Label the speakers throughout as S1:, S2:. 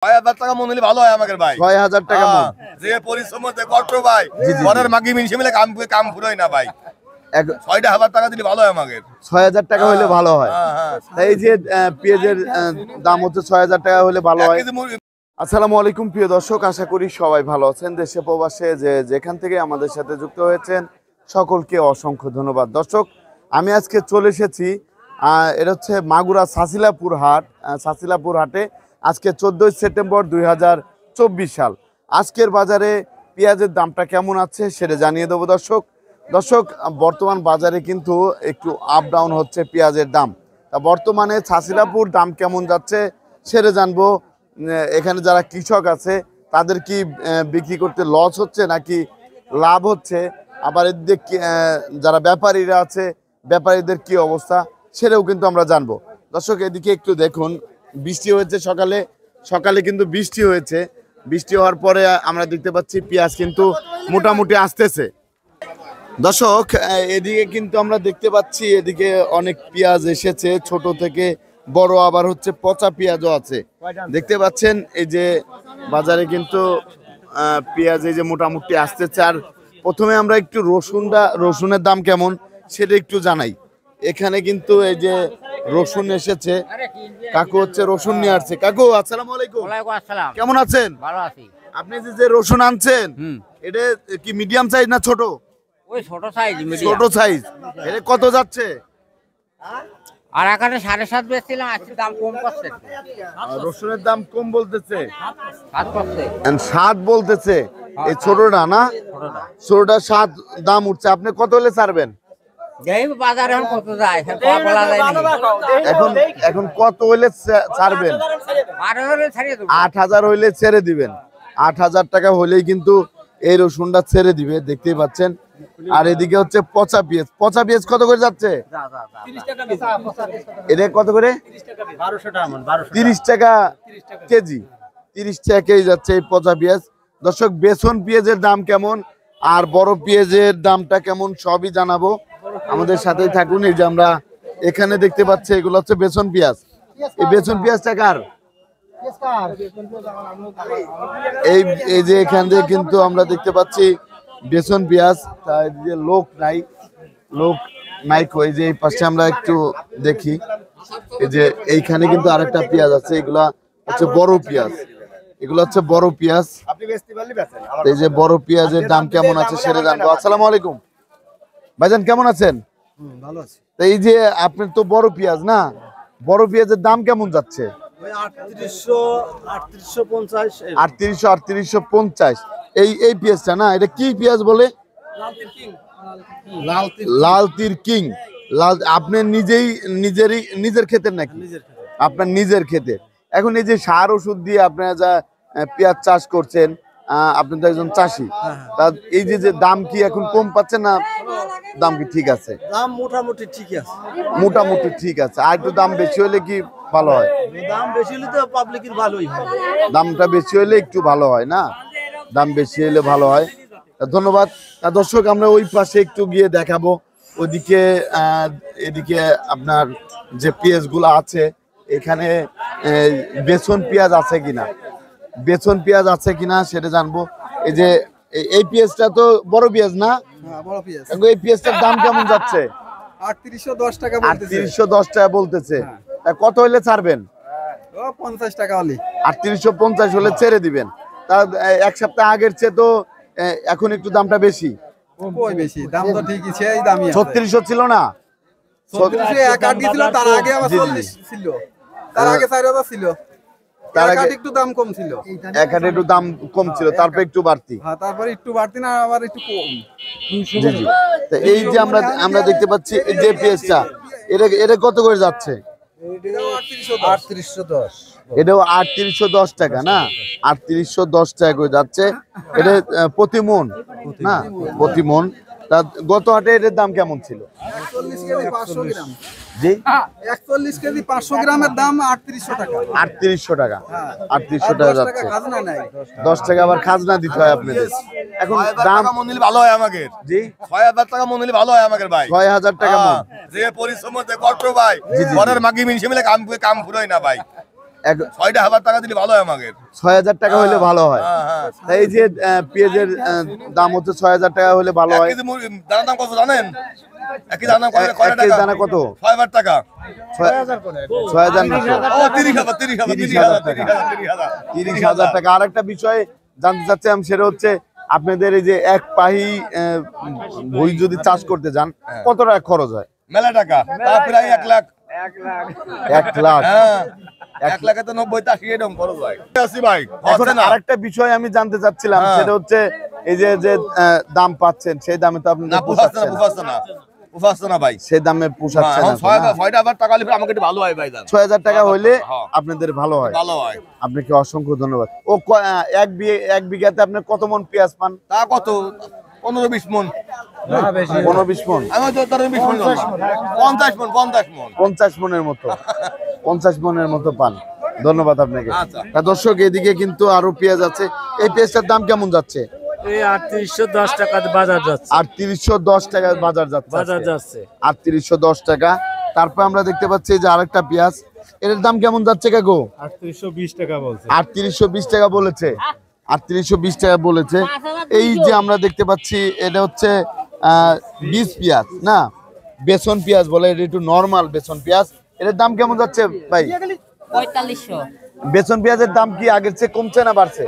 S1: ৬০০০ টাকা মন হলে ভালো হয় আমাদের ভাই।
S2: ৬০০০ টাকা মন।
S1: যে পরিশ্রম যে কষ্ট ভাই, ঘরের মাগি মিশে মিলে কাম ফুরোয় না ভাই। ৬০০০ টাকা দিলে ভালো হয় আমাদের।
S2: ৬০০০ টাকা হলে ভালো হয়। তাই এই যে পেঁয়াজের দাম হচ্ছে ৬০০০ টাকা হলে ভালো হয়। আসসালামু আলাইকুম প্রিয় দর্শক, আশা করি সবাই ভালো আছেন। দেশে প্রবাসে যেখান থেকে আমাদের সাথে যুক্ত হয়েছেন সকলকে অসংখ্য ধন্যবাদ। দর্শক, আমি আজকে চলে এসেছি, এটা হচ্ছে মাগুরা ছাছিলাপুর হাট। ছাছিলাপুর হাটে আজকে 14 সেপ্টেম্বর 2024 সাল। আজকের বাজারে পেঁয়াজের দামটা কেমন আছে সেটা জানিয়ে দেবো দর্শক। বর্তমান বাজারে কিন্তু একটু আপ ডাউন হচ্ছে পেঁয়াজের দাম। তা বর্তমানে ছাছিলাপুর দাম কেমন যাচ্ছে সেটা জানবো। এখানে যারা কৃষক আছে তাদের কি বিক্রি করতে লস হচ্ছে নাকি লাভ হচ্ছে, আবার এদিকে যারা ব্যাপারীরা আছে ব্যাপারীদের কি অবস্থা সেটাও কিন্তু আমরা জানবো। দর্শক, এদিকে একটু দেখুন, বৃষ্টি হয়েছে সকালে কিন্তু বৃষ্টি হয়েছে। বৃষ্টি হওয়ার পরে আমরা দেখতে পাচ্ছি পেঁয়াজ কিন্তু মোটামুটি আসতেছে। দর্শক, এদিকে কিন্তু আমরা দেখতে পাচ্ছি এদিকে অনেক পেঁয়াজ এসেছে, ছোট থেকে বড়, আবার হচ্ছে পচা পেঁয়াজও আছে দেখতে পাচ্ছেন। এই যে বাজারে কিন্তু পেঁয়াজ এই যে মোটামুটি আসতেছে। আর প্রথমে আমরা একটু রসুনের দাম কেমন সেটা একটু জানাই। এখানে কিন্তু এই যে রসুন এসেছে, কাকু হচ্ছে রসুন নিয়ে আসছে। কাকু আসসালামু আলাইকুম।
S3: ওয়ালাইকুম আসসালাম।
S2: কেমন আছেন?
S3: ভালো আছি।
S2: আপনি যে রসুন আনছেন এটা কি মিডিয়াম সাইজ না ছোট?
S3: ওই ছোট সাইজ,
S2: ছোট সাইজ। এটা কত যাচ্ছে?
S3: আর এখানে 7.5 বেচছিলাম, আজকে দাম কম করছে।
S2: রসুনের দাম কম বলতেছে,
S3: 7 করছে।
S2: 7 বলতেছে। এই ছোটটা না, ছোটটা 7 দাম উঠছে। আপনি কত হলে ছাড়বেন?
S3: যেই বাজারে এখন কত যায় বলা যায় না।
S2: এখন কত হইলে ছাড়বেন?
S3: 8,000 ছাড়িয়ে দেব।
S2: 8,000 হইলে ছেড়ে দিবেন। 8,000 টাকা হলেই কিন্তু এই রসুনটা ছেড়ে দিবে, দেখতেই পাচ্ছেন। আর এদিকে হচ্ছে পচা পেঁয়াজ কত করে যাচ্ছে? এটা কত করে? 30 টাকা কেজি। 30 টাকা কেজি যাচ্ছে এই পচা পেঁয়াজ। দর্শক, বেসন পেঁয়াজের দাম কেমন আর বড় পেঁয়াজের দামটা কেমন সবই জানাবো, আমাদের সাথেই থাকুন। এই যে আমরা এখানে দেখতে পাচ্ছি এগুলো হচ্ছে বেসন পেঁয়াজ। এই বেসন পেঁয়াজটা কার? এই যে এখান থেকে কিন্তু আমরা দেখতে পাচ্ছি বেসন পেঁয়াজ। তাই যে লোক নাই কই, যে এই পাশে আমরা একটু দেখি। এই যে এইখানে কিন্তু আরেকটা পেঁয়াজ আছে, এগুলা হচ্ছে বড় পেঁয়াজ। এই যে বড় পেঁয়াজের দাম কেমন আছে সেটা জানবো। আসসালামু আলাইকুম ভাইজান, কেমন আছেন?
S4: ভালো আছি।
S2: এই যে আপনার তো বড় পেঁয়াজ না, বড় পেঁয়াজের দাম কেমন যাচ্ছে? 3850। এই পেঁয়াজটা না, এটা কি পেঁয়াজ বলে? লাল তীর কিং। আপনি নিজের ক্ষেতের নাকি? আপনার নিজের ক্ষেতের। এখন এই যে সার ওষুধ দিয়ে আপনারা যা পেঁয়াজ চাষ করছেন, আপনি তো একজন চাষি, তা এই যে দাম কি এখন কম পাচ্ছেন না দাম কি ঠিক আছে?
S4: দাম মোটামুটি ঠিকই আছে।
S2: মোটামুটি ঠিক আছে। আর একটু দাম বেশি হলে কি ভালো হয়?
S4: দাম বেশি হলে তো পাবলিকের ভালোই হয়।
S2: দামটা বেশি হলে একটু ভালো হয় না? দাম বেশি হলে ভালো হয়। ধন্যবাদ। দর্শক, আমরা ওই পাশে একটু গিয়ে দেখাবো। ওইদিকে এদিকে আপনার যে পেঁয়াজগুলো আছে, এখানে বেসন পেঁয়াজ আছে কিনা সেটা জানবো। এই যে এই পেঁয়াজটা তো বড় পেঁয়াজ না? এই পেঁয়াজটার দাম কেমন যাচ্ছে?
S4: 3810 টাকা।
S2: 3810 টাকা বলতেছে। কত হইলে ছাড়বেন?
S4: 50 টাকা হলে।
S2: 3850 হলে ছেড়ে দিবেন। তা এক সপ্তাহ আগের চেয়ে তো এখন একটু দামটা বেশি।
S4: কই বেশি? দাম তো ঠিকই আছে, এই দামই আছে।
S2: 3600 ছিল না?
S4: 3600 এক আট দিছিল, তার আগে আবার 40 ছিল, তার আগে 4000 ছিল, তার আগে একটু দাম কম ছিল।
S2: এক হাটে একটু দাম কম ছিল, তারপর একটু বাড়তি।
S4: হ্যাঁ, তারপর একটু বাড়তি না, আবার একটু কম।
S2: জি। তো এই যে আমরা দেখতে পাচ্ছি এই যে পেঁয়াজটা, এটা কত করে যাচ্ছে? এটাও 3810 টাকা না? 3810 টাকা করে যাচ্ছে। এটা প্রতি মন না? প্রতি মন। তা গত হাটে এটার দাম কেমন ছিল?
S4: 41 কেজি 500 গ্রাম।
S2: জি,
S4: 41 কেজি 500 গ্রামের দাম 3800 টাকা।
S2: 3800 টাকা। 3800 টাকা যাচ্ছে।
S4: খাজনা নাই।
S2: 10 টাকা আবার খাজনা দিতে হয় আপনাদের। এখন দাম
S1: মন হলে ভালো হয় আমাদের।
S2: জি,
S1: ৬০০০ টাকা মন হলে ভালো হয় আমাদের ভাই।
S2: 6000 টাকা মন।
S1: যে পরিশ্রম যে কষ্ট ভাই, ঘরের মাগি মিশে মিলে কাম ফুরোয় না ভাই। 6টা হাজার টাকা দিলে ভালো হয় আমাকে।
S2: 6000 টাকা হলে ভালো হয়।
S1: হ্যাঁ, হ্যাঁ।
S2: তাই এই যে পেঁয়াজের দাম হচ্ছে 6000 টাকা হলে ভালো
S1: এক
S2: হয়।
S1: কেজি দানার দাম কত জানেন? এক কেজি দানা কত
S2: এক কেজি দানা কত?
S1: 6000 টাকা।
S2: 6000 না,
S1: ও
S2: 30,000 টাকা। আর একটা বিষয় জানতে চাচ্ছিলাম, সেটা হচ্ছে আপনাদের এই যে এক পাহি ভুঁই যদি চাষ করতে যান কত টাকা খরচ হয়?
S1: মেলা টাকা, তা প্রায় 1 লাখ।
S2: 1 লাখ।
S1: হ্যাঁ, 1 লাখে তো 90-80 এরকম খরচ হয়। আসি ভাই,
S2: এখন
S1: হচ্ছে না।
S2: আরেকটা বিষয় আমি জানতে চাচ্ছিলাম,
S1: হ্যাঁ।
S2: সেটা হচ্ছে এই যে দাম পাচ্ছেন সেই দামে তো আপনি
S1: না পোষাচ্ছে না ভাই।
S2: সেই দামে পোষাচ্ছে না।
S1: 6,000 টাকা হলে আমাকে একটু ভালো হয় ভাই দাম।
S2: 6000 টাকা হইলে
S1: হ্যাঁ।
S2: আপনাদের ভালো হয়।
S1: ভালো হয়।
S2: আপনাকে অসংখ্য ধন্যবাদ। ও এক বিঘাতে আপনি কত মন পেঁয়াজ পান?
S1: তা কত 15-20 মন।
S2: 15-20 মন।
S1: আমি তো ধরেন 20 মন ধরলাম। 50 মন
S2: 50 মনের মতো 50 মনের মতো পান। ধন্যবাদ আপনাকে।
S1: আচ্ছা।
S2: তা দর্শক, এদিকে কিন্তু আরো পেঁয়াজ আছে। এই পেঁয়াজটার দাম কেমন যাচ্ছে?
S5: এই 3810 টাকা বাজার যাচ্ছে।
S2: 3810 টাকা বাজার যাচ্ছে।
S5: বাজার যাচ্ছে
S2: 3810 টাকা। তারপর আমরা দেখতে পাচ্ছি যে আরেকটা পেঁয়াজ, এর দাম কেমন যাচ্ছে কাকু?
S5: 3820 টাকা বলছে।
S2: 3820 টাকা বলেছে। 3820 টাকা বলেছে। এই যে আমরা দেখতে পাচ্ছি এটা হচ্ছে বীজ পেঁয়াজ না, বেসন পেঁয়াজ বলে, এটা একটু নরমাল বেসন পেঁয়াজ। এর দাম কেমন যাচ্ছে ভাই?
S3: 4500
S2: বেসন পেঁয়াজের দাম কি আগের চেয়ে কমছে না বাড়ছে?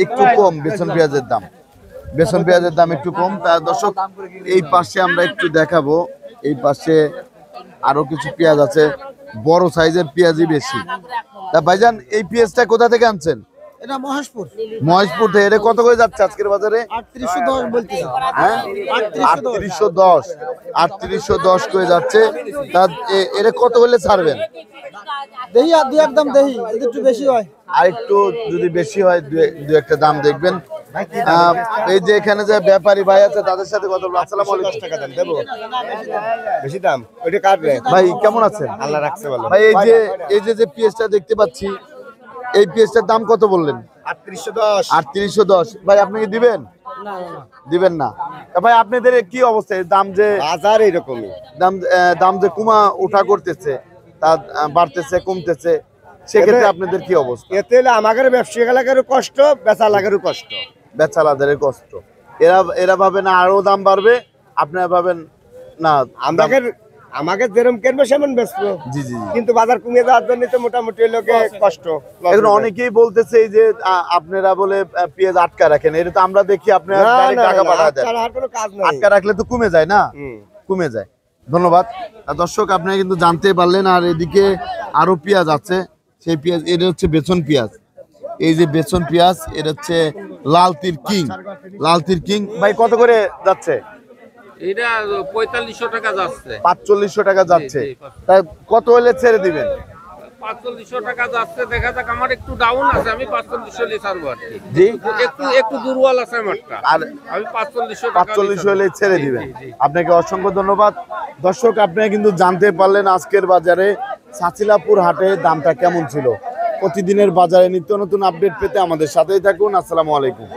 S2: একটু কম বেসন পেঁয়াজের দাম। বেসন পেঁয়াজের দাম একটু কম। তা দর্শক, এই পাশে আমরা একটু দেখাবো, এই পাশে আরো কিছু পেঁয়াজ আছে, বড় সাইজের পেঁয়াজই বেশি। তা ভাইজান, এই পেঁয়াজটা কোথা থেকে আনছেন?
S4: এটা মহেশপুর।
S2: মহেশপুর থেকে। এটা কত করে যাচ্ছে আজকের বাজারে?
S4: 3810 বলতেছে।
S2: হ্যাঁ, 3810 করে যাচ্ছে। তা এর কত হলে ছাড়বেন?
S4: দেহি আর দুই একদম দেহি, যদি একটু বেশি হয়।
S2: আর একটু যদি বেশি হয় দু একটা দাম দেখবেন। এই যে এখানে যে ব্যাপারী ভাই আছে তাদের সাথে কথা বলবো। আসসালামু আলাইকুম। টাকা দেন দেবো?
S1: বেশি দাম ওইটা কাটবে।
S2: ভাই কেমন আছেন?
S1: আল্লাহ রাখছে ভালো।
S2: ভাই এই যে পেঁয়াজটা দেখতে পাচ্ছি, এই পেঁয়াজটার দাম কত বললেন?
S1: 3810।
S2: 3810। ভাই আপনি কি দিবেন? দিবেন না? তা ভাই আপনাদের কি অবস্থা? এই দাম যে
S1: বাজার এরকমই।
S2: দাম যে কুমা উঠা করতেছে, তা বাড়তেছে কমতেছে, সেক্ষেত্রে আপনাদের কি অবস্থা?
S1: এতে আমাদের ব্যবসায়ী এলাকারও কষ্ট, বেচা লাগারও কষ্ট।
S2: বেচারাদের কষ্ট। এরা ভাবে না আরো দাম বাড়বে, আপনারা ভাবেন না
S1: আমাকে যেরকম কিনবে সেমন বেচবো।
S2: জি জি।
S1: কিন্তু বাজার কমিয়ে দেওয়ার জন্য তো মোটামুটি লোকে কষ্ট।
S2: এখন অনেকেই বলতেছে এই যে আপনারা বলে পেঁয়াজ আটকা রাখেন, এটা তো আমরা দেখি আপনারা direct টাকা পাঠায় দেন।
S1: আর কোনো কাজ নাই।
S2: আটকা রাখলে তো কমে যায় না? কমে যায়। ধন্যবাদ। আর দর্শক, আপনারা কিন্তু জানতে পারলেন। আর এদিকে আরো পেঁয়াজ আছে, সেই পেঁয়াজ এটা হচ্ছে বেসন পেঁয়াজ। এই যে বেসন পেঁয়াজ, এটা হচ্ছে লাল তীর কিং। ভাই কত করে যাচ্ছে?
S5: এটা 4500 টাকা যাচ্ছে।
S2: 4500 টাকা যাচ্ছে। তাই কত হলে ছেড়ে দিবেন?
S5: 4500 টাকা যাচ্ছে। দেখা যাক, আমার একটু ডাউন আছে, আমি 4500 লি ছাড়বো আর কি।
S2: জি।
S5: একটু দুর্বল আছে আমারটা।
S2: আর
S5: আমি 4500 টাকা
S2: 45 হলে ছেড়ে দিবেন।
S5: জি, জি।
S2: আপনাকে অসংখ্য ধন্যবাদ। দর্শক, আপনারা কিন্তু জানতে পারলেন আজকের বাজারে সাচিলাপুর হাটে দামটা কেমন ছিল। প্রতিদিনের বাজারে নিত্য নতুন আপডেট পেতে আমাদের সাথেই থাকুন। আসসালামু আলাইকুম।